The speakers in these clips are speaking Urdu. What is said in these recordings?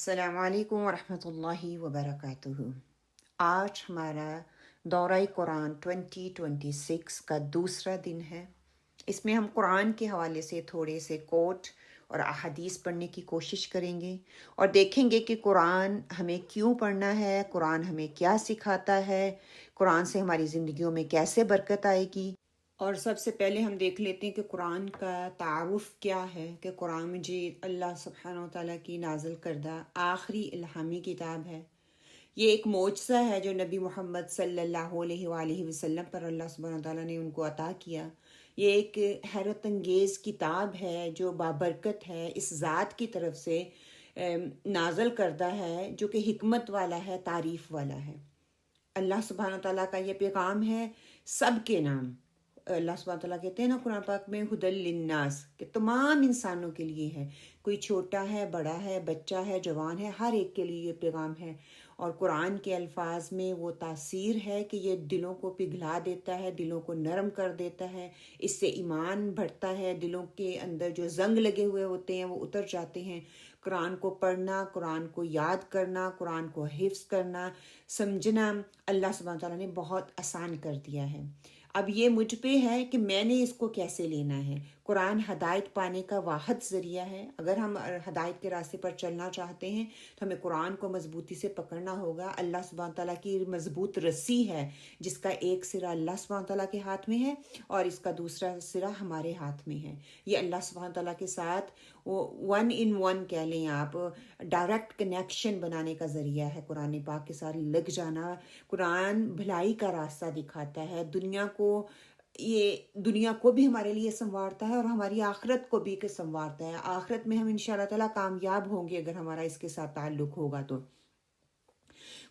السلام علیکم ورحمۃ اللہ وبرکاتہ۔ آج ہمارا دورہ قرآن 2026 کا دوسرا دن ہے۔ اس میں ہم قرآن کے حوالے سے تھوڑے سے کوٹ اور احادیث پڑھنے کی کوشش کریں گے اور دیکھیں گے کہ قرآن ہمیں کیوں پڑھنا ہے، قرآن ہمیں کیا سکھاتا ہے، قرآن سے ہماری زندگیوں میں کیسے برکت آئے گی۔ اور سب سے پہلے ہم دیکھ لیتے ہیں کہ قرآن کا تعارف کیا ہے، کہ قرآن مجید اللہ سبحانہ و تعالیٰ کی نازل کردہ آخری الہامی کتاب ہے۔ یہ ایک معجزہ ہے جو نبی محمد صلی اللہ علیہ وآلہ وسلم پر اللہ سبحانہ و تعالیٰ نے ان کو عطا کیا۔ یہ ایک حیرت انگیز کتاب ہے جو بابرکت ہے، اس ذات کی طرف سے نازل کردہ ہے جو کہ حکمت والا ہے، تعریف والا ہے۔ اللہ سبحانہ و تعالیٰ کا یہ پیغام ہے سب کے نام۔ اللہ سبحانہ و تعالیٰ کہتے ہیں نا قرآن پاک میں ہدی للناس، کہ تمام انسانوں کے لیے ہے، کوئی چھوٹا ہے، بڑا ہے، بچہ ہے، جوان ہے، ہر ایک کے لیے یہ پیغام ہے۔ اور قرآن کے الفاظ میں وہ تاثیر ہے کہ یہ دلوں کو پگھلا دیتا ہے، دلوں کو نرم کر دیتا ہے، اس سے ایمان بڑھتا ہے، دلوں کے اندر جو زنگ لگے ہوئے ہوتے ہیں وہ اتر جاتے ہیں۔ قرآن کو پڑھنا، قرآن کو یاد کرنا، قرآن کو حفظ کرنا، سمجھنا اللہ سبحانہ تعالیٰ نے بہت آسان کر دیا ہے۔ اب یہ مجھ پہ ہے کہ میں نے اس کو کیسے لینا ہے۔ قرآن ہدایت پانے کا واحد ذریعہ ہے۔ اگر ہم ہدایت کے راستے پر چلنا چاہتے ہیں تو ہمیں قرآن کو مضبوطی سے پکڑنا ہوگا۔ اللہ سبحانہ تعالیٰ کی مضبوط رسی ہے جس کا ایک سرا اللہ سبحانہ تعالیٰ کے ہاتھ میں ہے اور اس کا دوسرا سرا ہمارے ہاتھ میں ہے۔ یہ اللہ سبحانہ تعالیٰ کے ساتھ ون ان ون کہہ لیں آپ، ڈائریکٹ کنیکشن بنانے کا ذریعہ ہے۔ قرآن پاک کے ساتھ لگ جانا، قرآن بھلائی کا راستہ دکھاتا ہے، دنیا کو بھی ہمارے لیے سنوارتا ہے اور ہماری آخرت کو بھی سنوارتا ہے۔ آخرت میں ہم انشاءاللہ تعالیٰ کامیاب ہوں گے اگر ہمارا اس کے ساتھ تعلق ہوگا تو۔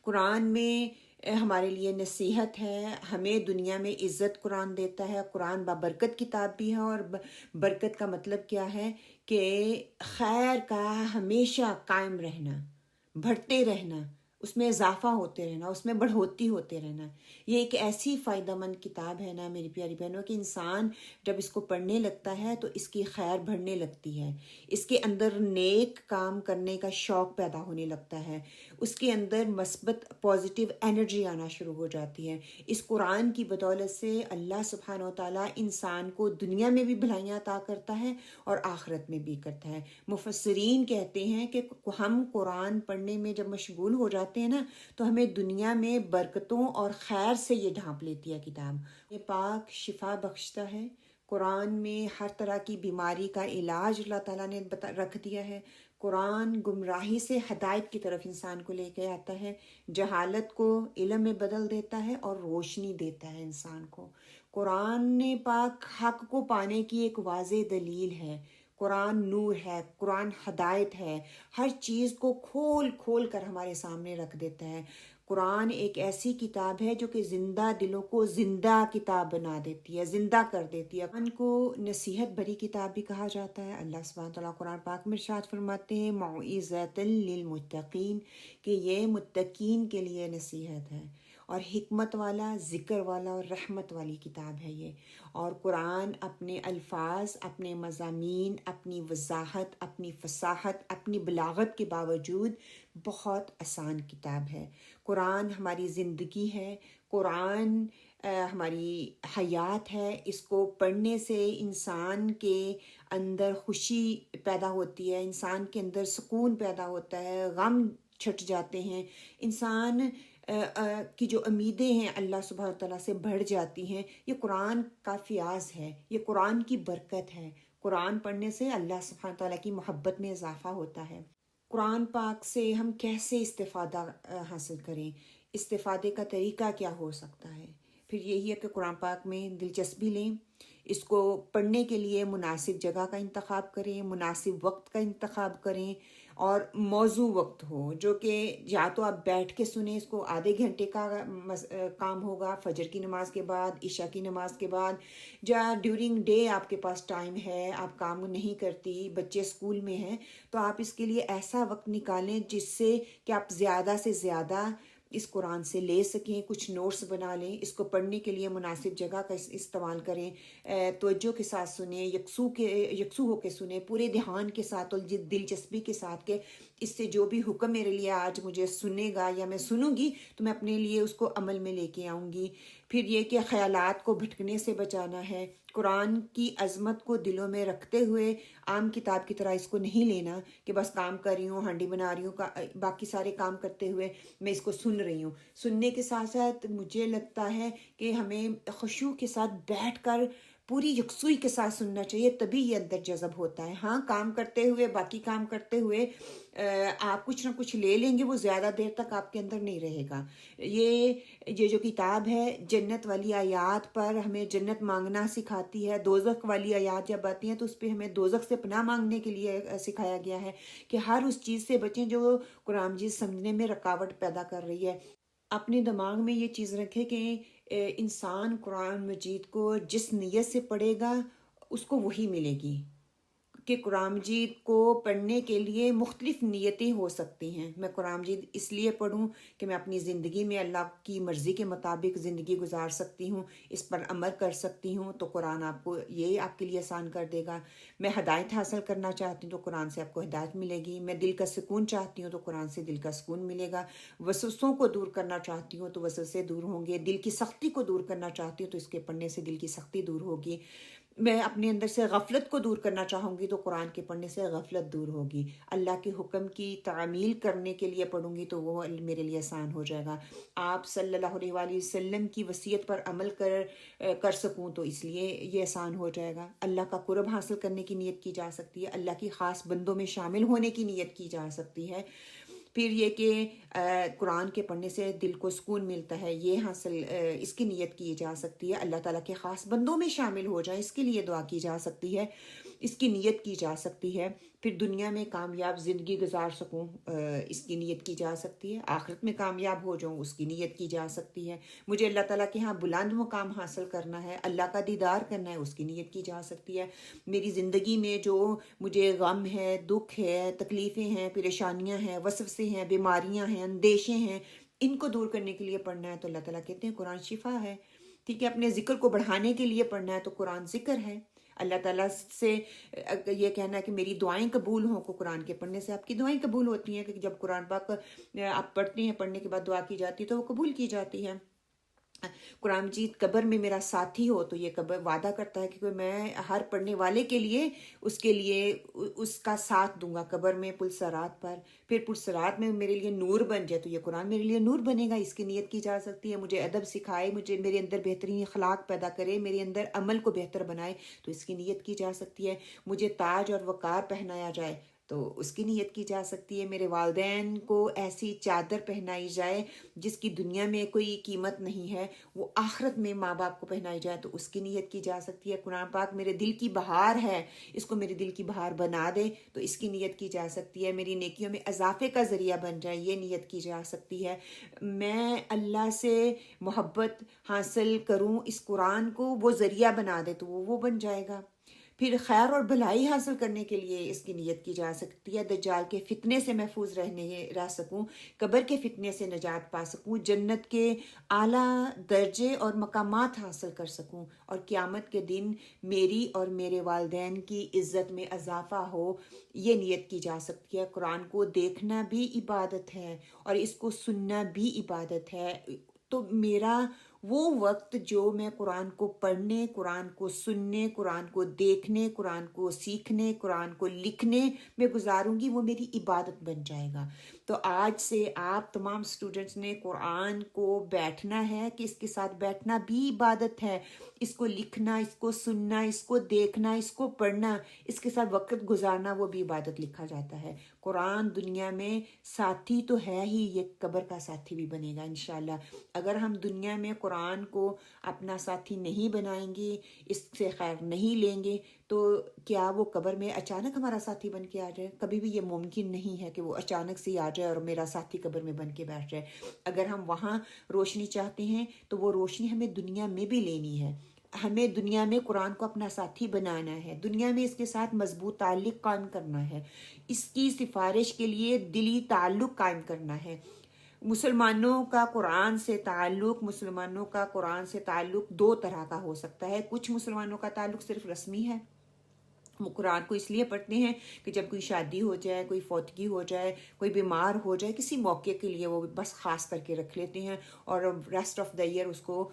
قرآن میں ہمارے لیے نصیحت ہے، ہمیں دنیا میں عزت قرآن دیتا ہے۔ قرآن بابرکت کتاب بھی ہے، اور برکت کا مطلب کیا ہے کہ خیر کا ہمیشہ قائم رہنا، بڑھتے رہنا، اس میں اضافہ ہوتے رہنا، اس میں بڑھوتی ہوتے رہنا۔ یہ ایک ایسی فائدہ مند کتاب ہے نا میری پیاری بہنوں، کہ انسان جب اس کو پڑھنے لگتا ہے تو اس کی خیر بڑھنے لگتی ہے، اس کے اندر نیک کام کرنے کا شوق پیدا ہونے لگتا ہے، اس کے اندر مثبت پازیٹیو انرجی آنا شروع ہو جاتی ہے۔ اس قرآن کی بدولت سے اللہ سبحانہ و تعالیٰ انسان کو دنیا میں بھی بھلائیاں عطا کرتا ہے اور آخرت میں بھی کرتا ہے۔ مفسرین کہتے ہیں کہ ہم قرآن پڑھنے میں جب مشغول ہو جاتے ہیں نا تو ہمیں دنیا میں برکتوں اور خیر سے یہ ڈھانپ لیتی ہے کتاب۔ یہ پاک شفا بخشتا ہے۔ قرآن میں ہر طرح کی بیماری کا علاج اللہ تعالیٰ نے رکھ دیا ہے۔ قرآن گمراہی سے ہدایت کی طرف انسان کو لے کے آتا ہے، جہالت کو علم میں بدل دیتا ہے اور روشنی دیتا ہے انسان کو۔ قرآن پاک حق کو پانے کی ایک واضح دلیل ہے۔ قرآن نور ہے، قرآن ہدایت ہے، ہر چیز کو کھول کھول کر ہمارے سامنے رکھ دیتا ہے۔ قرآن ایک ایسی کتاب ہے جو کہ زندہ دلوں کو زندہ کتاب بنا دیتی ہے، زندہ کر دیتی ہے۔ قرآن کو نصیحت بھری کتاب بھی کہا جاتا ہے۔ اللہ سبحانہ تعالیٰ قرآن پاک میں ارشاد فرماتے ہیں موعظۃ للمتقین، کہ یہ متقین کے لیے نصیحت ہے اور حکمت والا، ذکر والا اور رحمت والی کتاب ہے یہ۔ اور قرآن اپنے الفاظ، اپنے مضامین، اپنی وضاحت، اپنی فصاحت، اپنی بلاغت کے باوجود بہت آسان کتاب ہے۔ قرآن ہماری زندگی ہے، قرآن ہماری حیات ہے۔ اس کو پڑھنے سے انسان کے اندر خوشی پیدا ہوتی ہے، انسان کے اندر سکون پیدا ہوتا ہے، غم چھٹ جاتے ہیں، انسان کی جو امیدیں ہیں اللہ سبحانہ تعالیٰ سے بڑھ جاتی ہیں۔ یہ قرآن کا فیاض ہے، یہ قرآن کی برکت ہے۔ قرآن پڑھنے سے اللہ سبحانہ تعالیٰ کی محبت میں اضافہ ہوتا ہے۔ قرآن پاک سے ہم کیسے استفادہ حاصل کریں، استفادے کا طریقہ کیا ہو سکتا ہے؟ پھر یہی ہے کہ قرآن پاک میں دلچسپی لیں، اس کو پڑھنے کے لیے مناسب جگہ کا انتخاب کریں، مناسب وقت کا انتخاب کریں، اور موزوں وقت ہو جو کہ یا تو آپ بیٹھ کے سنیں، اس کو آدھے گھنٹے کا کام ہوگا، فجر کی نماز کے بعد، عشاء کی نماز کے بعد، یا ڈیورنگ ڈے آپ کے پاس ٹائم ہے، آپ کام نہیں کرتی، بچے اسکول میں ہیں، تو آپ اس کے لیے ایسا وقت نکالیں جس سے کہ آپ زیادہ سے زیادہ اس قرآن سے لے سکیں، کچھ نوٹس بنا لیں، اس کو پڑھنے کے لیے مناسب جگہ کا استعمال کریں، توجہ کے ساتھ سنیں، یکسو ہو کے سنیں، پورے دھیان کے ساتھ اور دلچسپی کے ساتھ کہ اس سے جو بھی حکم میرے لیے آج مجھے سنے گا یا میں سنوں گی تو میں اپنے لیے اس کو عمل میں لے کے آؤں گی۔ پھر یہ کہ خیالات کو بھٹکنے سے بچانا ہے، قرآن کی عظمت کو دلوں میں رکھتے ہوئے عام کتاب کی طرح اس کو نہیں لینا کہ بس کام کر رہی ہوں، ہانڈی بنا رہی ہوں، باقی سارے کام کرتے ہوئے میں اس کو سن رہی ہوں۔ سننے کے ساتھ ساتھ مجھے لگتا ہے کہ ہمیں خشوع کے ساتھ بیٹھ کر پوری یکسوئی کے ساتھ سننا چاہیے، تبھی یہ اندر جذب ہوتا ہے۔ ہاں، کام کرتے ہوئے، باقی کام کرتے ہوئے آپ کچھ نہ کچھ لے لیں گے، وہ زیادہ دیر تک آپ کے اندر نہیں رہے گا۔ یہ جو کتاب ہے جنت والی آیات پر ہمیں جنت مانگنا سکھاتی ہے، دوزخ والی آیات جب آتی ہیں تو اس پہ ہمیں دوزخ سے پناہ مانگنے کے لیے سکھایا گیا ہے کہ ہر اس چیز سے بچیں جو قرآن مجید سمجھنے میں رکاوٹ پیدا کر رہی ہے۔ اپنے دماغ میں یہ چیز رکھے کہ انسان قرآن مجید کو جس نیت سے پڑھے گا اس کو وہی ملے گی، کہ قرآن مجید کو پڑھنے کے لیے مختلف نیتیں ہو سکتی ہیں۔ میں قرآن مجید اس لیے پڑھوں کہ میں اپنی زندگی میں اللہ کی مرضی کے مطابق زندگی گزار سکتی ہوں، اس پر عمل کر سکتی ہوں، تو قرآن آپ کو یہ آپ کے لیے آسان کر دے گا۔ میں ہدایت حاصل کرنا چاہتی ہوں تو قرآن سے آپ کو ہدایت ملے گی۔ میں دل کا سکون چاہتی ہوں تو قرآن سے دل کا سکون ملے گا۔ وسوسوں کو دور کرنا چاہتی ہوں تو وسوسے دور ہوں گے۔ دل کی سختی کو دور کرنا چاہتی ہوں تو اس کے پڑھنے سے دل کی سختی دور ہوگی۔ میں اپنے اندر سے غفلت کو دور کرنا چاہوں گی تو قرآن کے پڑھنے سے غفلت دور ہوگی۔ اللہ کے حکم کی تعمیل کرنے کے لیے پڑھوں گی تو وہ میرے لیے آسان ہو جائے گا۔ آپ صلی اللہ علیہ وآلہ وسلم کی وصیت پر عمل کر سکوں تو اس لیے یہ آسان ہو جائے گا۔ اللہ کا قرب حاصل کرنے کی نیت کی جا سکتی ہے، اللہ کی خاص بندوں میں شامل ہونے کی نیت کی جا سکتی ہے۔ پھر یہ کہ قرآن کے پڑھنے سے دل کو سکون ملتا ہے، یہ حاصل اس کی نیت کی جا سکتی ہے۔ اللہ تعالیٰ کے خاص بندوں میں شامل ہو جائیں، اس کے لیے دعا کی جا سکتی ہے، اس کی نیت کی جا سکتی ہے۔ پھر دنیا میں کامیاب زندگی گزار سکوں، اس کی نیت کی جا سکتی ہے۔ آخرت میں کامیاب ہو جاؤں، اس کی نیت کی جا سکتی ہے۔ مجھے اللہ تعالیٰ کے ہاں بلند مقام حاصل کرنا ہے، اللہ کا دیدار کرنا ہے، اس کی نیت کی جا سکتی ہے۔ میری زندگی میں جو مجھے غم ہے، دکھ ہے، تکلیفیں ہیں، پریشانیاں ہیں، وسوسے ہیں، بیماریاں ہیں، اندیشے ہیں، ان کو دور کرنے کے لیے پڑھنا ہے تو اللہ تعالیٰ کہتے ہیں قرآن شفا ہے۔ ٹھیک ہے، اپنے ذکر کو بڑھانے کے لیے پڑھنا ہے تو قرآن ذکر ہے۔ اللہ تعالیٰ سے یہ کہنا ہے کہ میری دعائیں قبول ہوں، کو قرآن کے پڑھنے سے آپ کی دعائیں قبول ہوتی ہیں، کہ جب قرآن پاک آپ پڑھتے ہیں، پڑھنے کے بعد دعا کی جاتی ہے تو وہ قبول کی جاتی ہے۔ قرآن مجید قبر میں میرا ساتھی ہو تو یہ قبر وعدہ کرتا ہے کہ میں ہر پڑھنے والے کے لیے اس کا ساتھ دوں گا قبر میں پلسرات پر۔ پھر پلسرات میں میرے لیے نور بن جائے تو یہ قرآن میرے لیے نور بنے گا، اس کی نیت کی جا سکتی ہے۔ مجھے ادب سکھائے، میرے اندر بہترین اخلاق پیدا کرے، میرے اندر عمل کو بہتر بنائے تو اس کی نیت کی جا سکتی ہے۔ مجھے تاج اور وقار پہنایا جائے تو اس کی نیت کی جا سکتی ہے۔ میرے والدین کو ایسی چادر پہنائی جائے جس کی دنیا میں کوئی قیمت نہیں ہے، وہ آخرت میں ماں باپ کو پہنائی جائے تو اس کی نیت کی جا سکتی ہے۔ قرآن پاک میرے دل کی بہار ہے، اس کو میرے دل کی بہار بنا دے تو اس کی نیت کی جا سکتی ہے۔ میری نیکیوں میں اضافے کا ذریعہ بن جائے، یہ نیت کی جا سکتی ہے۔ میں اللہ سے محبت حاصل کروں، اس قرآن کو وہ ذریعہ بنا دے تو وہ بن جائے گا۔ پھر خیر اور بھلائی حاصل کرنے کے لیے اس کی نیت کی جا سکتی ہے۔ دجال کے فتنے سے محفوظ رہ سکوں، قبر کے فتنے سے نجات پا سکوں، جنت کے اعلیٰ درجے اور مقامات حاصل کر سکوں، اور قیامت کے دن میری اور میرے والدین کی عزت میں اضافہ ہو، یہ نیت کی جا سکتی ہے۔ قرآن کو دیکھنا بھی عبادت ہے اور اس کو سننا بھی عبادت ہے۔ تو میرا وہ وقت جو میں قرآن کو پڑھنے، قرآن کو سننے، قرآن کو دیکھنے، قرآن کو سیکھنے، قرآن کو لکھنے میں گزاروں گی، وہ میری عبادت بن جائے گا۔ تو آج سے آپ تمام سٹوڈنٹس نے قرآن کو بیٹھنا ہے کہ اس کے ساتھ بیٹھنا بھی عبادت ہے، اس کو لکھنا، اس کو سننا، اس کو دیکھنا، اس کو پڑھنا، اس کے ساتھ وقت گزارنا، وہ بھی عبادت لکھا جاتا ہے۔ قرآن دنیا میں ساتھی تو ہے ہی، یہ قبر کا ساتھی بھی بنے گا انشاءاللہ۔ اگر ہم دنیا میں قرآن کو اپنا ساتھی نہیں بنائیں گے، اس سے خیر نہیں لیں گے، تو کیا وہ قبر میں اچانک ہمارا ساتھی بن کے آ جائے؟ کبھی بھی یہ ممکن نہیں ہے کہ وہ اچانک سے آ جائے اور میرا ساتھی قبر میں بن کے بیٹھ جائے۔ اگر ہم وہاں روشنی چاہتے ہیں تو وہ روشنی ہمیں دنیا میں بھی لینی ہے۔ ہمیں دنیا میں قرآن کو اپنا ساتھی بنانا ہے، دنیا میں اس کے ساتھ مضبوط تعلق قائم کرنا ہے، اس کی سفارش کے لیے دلی تعلق قائم کرنا ہے۔ مسلمانوں کا قرآن سے تعلق دو طرح کا ہو سکتا ہے. کچھ مسلمانوں کا تعلق صرف رسمی ہے، وہ قرآن کو اس لیے پڑھتے ہیں کہ جب کوئی شادی ہو جائے، کوئی فوتگی ہو جائے، کوئی بیمار ہو جائے، کسی موقع کے لیے وہ بس خاص کر کے رکھ لیتے ہیں اور ریسٹ آف دا ایئر اس کو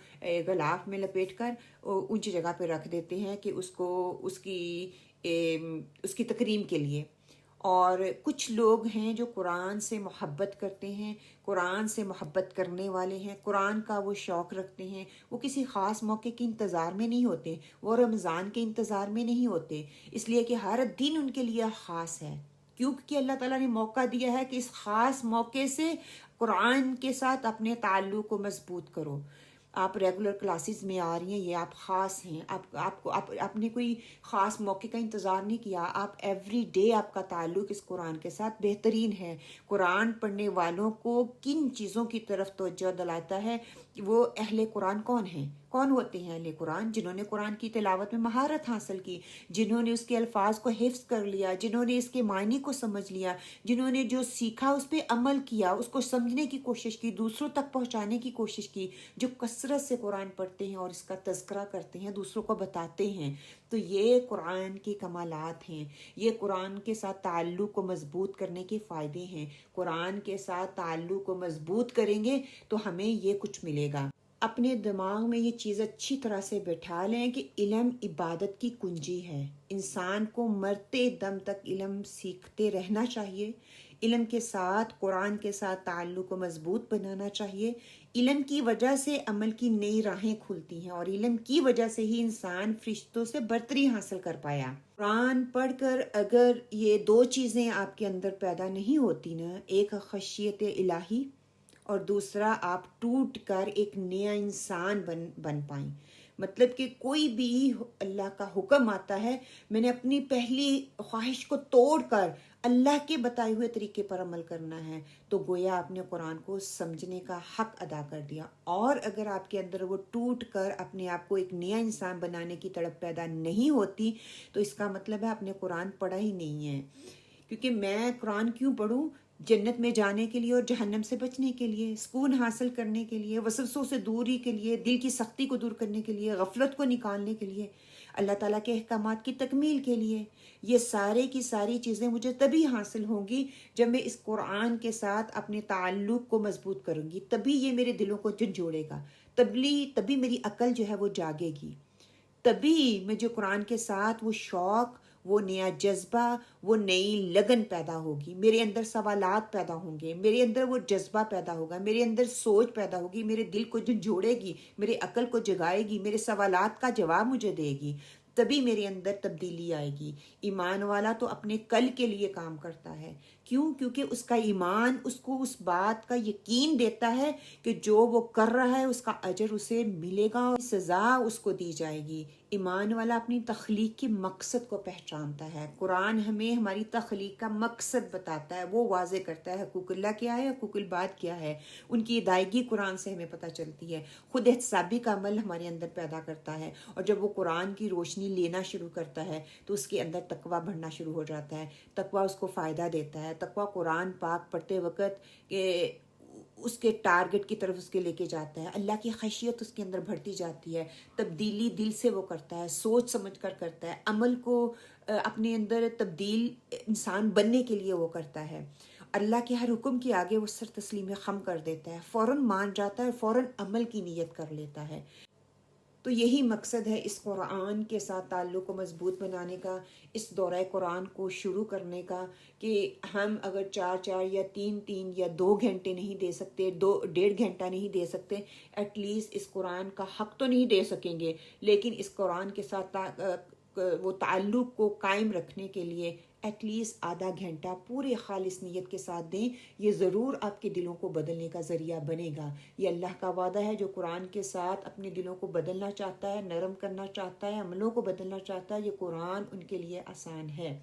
غلاف میں لپیٹ کر اونچی جگہ پہ رکھ دیتے ہیں کہ اس کی تکریم کے لیے. اور کچھ لوگ ہیں جو قرآن سے محبت کرتے ہیں، قرآن سے محبت کرنے والے ہیں، قرآن کا وہ شوق رکھتے ہیں. وہ کسی خاص موقع کے انتظار میں نہیں ہوتے، وہ رمضان کے انتظار میں نہیں ہوتے، اس لیے کہ ہر دن ان کے لیے خاص ہے، کیونکہ اللہ تعالیٰ نے موقع دیا ہے کہ اس خاص موقع سے قرآن کے ساتھ اپنے تعلق کو مضبوط کرو. آپ ریگولر کلاسز میں آ رہی ہیں، یہ آپ خاص ہیں. آپ نے کوئی خاص موقع کا انتظار نہیں کیا، آپ ایوری ڈے آپ کا تعلق اس قرآن کے ساتھ بہترین ہے. قرآن پڑھنے والوں کو کن چیزوں کی طرف توجہ دلاتا ہے؟ وہ اہل قرآن کون ہوتے ہیں اہل قرآن؟ جنہوں نے قرآن کی تلاوت میں مہارت حاصل کی، جنہوں نے اس کے الفاظ کو حفظ کر لیا، جنہوں نے اس کے معنی کو سمجھ لیا، جنہوں نے جو سیکھا اس پہ عمل کیا، اس کو سمجھنے کی کوشش کی، دوسروں تک پہنچانے کی کوشش کی، جو کثرت سے قرآن پڑھتے ہیں اور اس کا تذکرہ کرتے ہیں، دوسروں کو بتاتے ہیں. تو یہ قرآن کے کمالات ہیں، یہ قرآن کے ساتھ تعلق کو مضبوط کرنے کے فائدے ہیں. قرآن کے ساتھ تعلق کو مضبوط کریں گے تو ہمیں یہ کچھ ملے گا. اپنے دماغ میں یہ چیز اچھی طرح سے بٹھا لیں کہ علم عبادت کی کنجی ہے. انسان کو مرتے دم تک علم سیکھتے رہنا چاہیے. علم کے ساتھ قرآن کے ساتھ تعلق کو مضبوط بنانا چاہیے. علم کی وجہ سے عمل کی نئی راہیں کھلتی ہیں اور علم کی وجہ سے ہی انسان فرشتوں سے برتری حاصل کر پایا. قرآن پڑھ کر اگر یہ دو چیزیں آپ کے اندر پیدا نہیں ہوتی نا، ایک خشیت الہی اور دوسرا آپ ٹوٹ کر ایک نیا انسان بن پائیں. مطلب کہ کوئی بھی اللہ کا حکم آتا ہے، میں نے اپنی پہلی خواہش کو توڑ کر اللہ کے بتائے ہوئے طریقے پر عمل کرنا ہے، تو گویا آپ نے قرآن کو سمجھنے کا حق ادا کر دیا. اور اگر آپ کے اندر وہ ٹوٹ کر اپنے آپ کو ایک نیا انسان بنانے کی تڑپ پیدا نہیں ہوتی، تو اس کا مطلب ہے آپ نے قرآن پڑھا ہی نہیں ہے. کیونکہ میں قرآن کیوں پڑھوں؟ جنت میں جانے کے لیے اور جہنم سے بچنے کے لیے، سکون حاصل کرنے کے لیے، وسوسوں سے دوری کے لیے، دل کی سختی کو دور کرنے کے لیے، غفلت کو نکالنے کے لیے، اللہ تعالیٰ کے احکامات کی تکمیل کے لیے. یہ سارے کی ساری چیزیں مجھے تبھی حاصل ہوں گی جب میں اس قرآن کے ساتھ اپنے تعلق کو مضبوط کروں گی. تبھی یہ میرے دلوں کو جھنجھوڑے گا، تبھی میری عقل جو ہے وہ جاگے گی، تبھی مجھے قرآن کے ساتھ وہ شوق، وہ نیا جذبہ، وہ نئی لگن پیدا ہوگی. میرے اندر سوالات پیدا ہوں گے، میرے اندر وہ جذبہ پیدا ہوگا، میرے اندر سوچ پیدا ہوگی، میرے دل کو جھنجھوڑے گی، میرے عقل کو جگائے گی، میرے سوالات کا جواب مجھے دے گی. تبھی میرے اندر تبدیلی آئے گی. ایمان والا تو اپنے کل کے لیے کام کرتا ہے. کیونکہ اس کا ایمان اس کو اس بات کا یقین دیتا ہے کہ جو وہ کر رہا ہے اس کا اجر اسے ملے گا اور سزا اس کو دی جائے گی. ایمان والا اپنی تخلیق کے مقصد کو پہچانتا ہے. قرآن ہمیں ہماری تخلیق کا مقصد بتاتا ہے، وہ واضح کرتا ہے حقوق اللہ کیا ہے، حقوق العباد کیا ہے. ان کی ادائیگی قرآن سے ہمیں پتہ چلتی ہے. خود احتسابی کا عمل ہمارے اندر پیدا کرتا ہے، اور جب وہ قرآن کی روشنی لینا شروع کرتا ہے تو اس کے اندر تقویٰ بڑھنا شروع ہو جاتا ہے. تقویٰ اس کو فائدہ دیتا ہے. تقویٰ قرآن پاک پڑھتے وقت اس کے ٹارگٹ کی طرف اس کے لے کے جاتا ہے. اللہ کی خشیت اس کے اندر بڑھتی جاتی ہے. تبدیلی دل سے وہ کرتا ہے، سوچ سمجھ کر کرتا ہے. عمل کو اپنے اندر تبدیل انسان بننے کے لیے وہ کرتا ہے. اللہ کے ہر حکم کے آگے وہ سر تسلیم خم کر دیتا ہے، فوراً مان جاتا ہے، فوراً عمل کی نیت کر لیتا ہے. تو یہی مقصد ہے اس قرآن کے ساتھ تعلق کو مضبوط بنانے کا، اس دورہ قرآن کو شروع کرنے کا، کہ ہم اگر 4 یا 3 یا 2 گھنٹے نہیں دے سکتے، 1.5 گھنٹہ نہیں دے سکتے، ایٹ لیسٹ اس قرآن کا حق تو نہیں دے سکیں گے، لیکن اس قرآن کے ساتھ وہ تعلق کو قائم رکھنے کے لیے ایٹ لیسٹ آدھا گھنٹہ پورے خالص نیت کے ساتھ دیں. یہ ضرور آپ کے دلوں کو بدلنے کا ذریعہ بنے گا. یہ اللہ کا وعدہ ہے. جو قرآن کے ساتھ اپنے دلوں کو بدلنا چاہتا ہے، نرم کرنا چاہتا ہے، عملوں کو بدلنا چاہتا ہے، یہ قرآن ان کے لیے آسان ہے.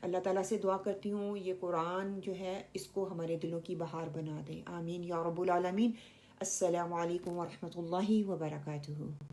اللہ تعالیٰ سے دعا کرتی ہوں یہ قرآن جو ہے اس کو ہمارے دلوں کی بہار بنا دے. آمین یا رب العالمین. السلام علیکم ورحمۃ اللہ وبرکاتہ.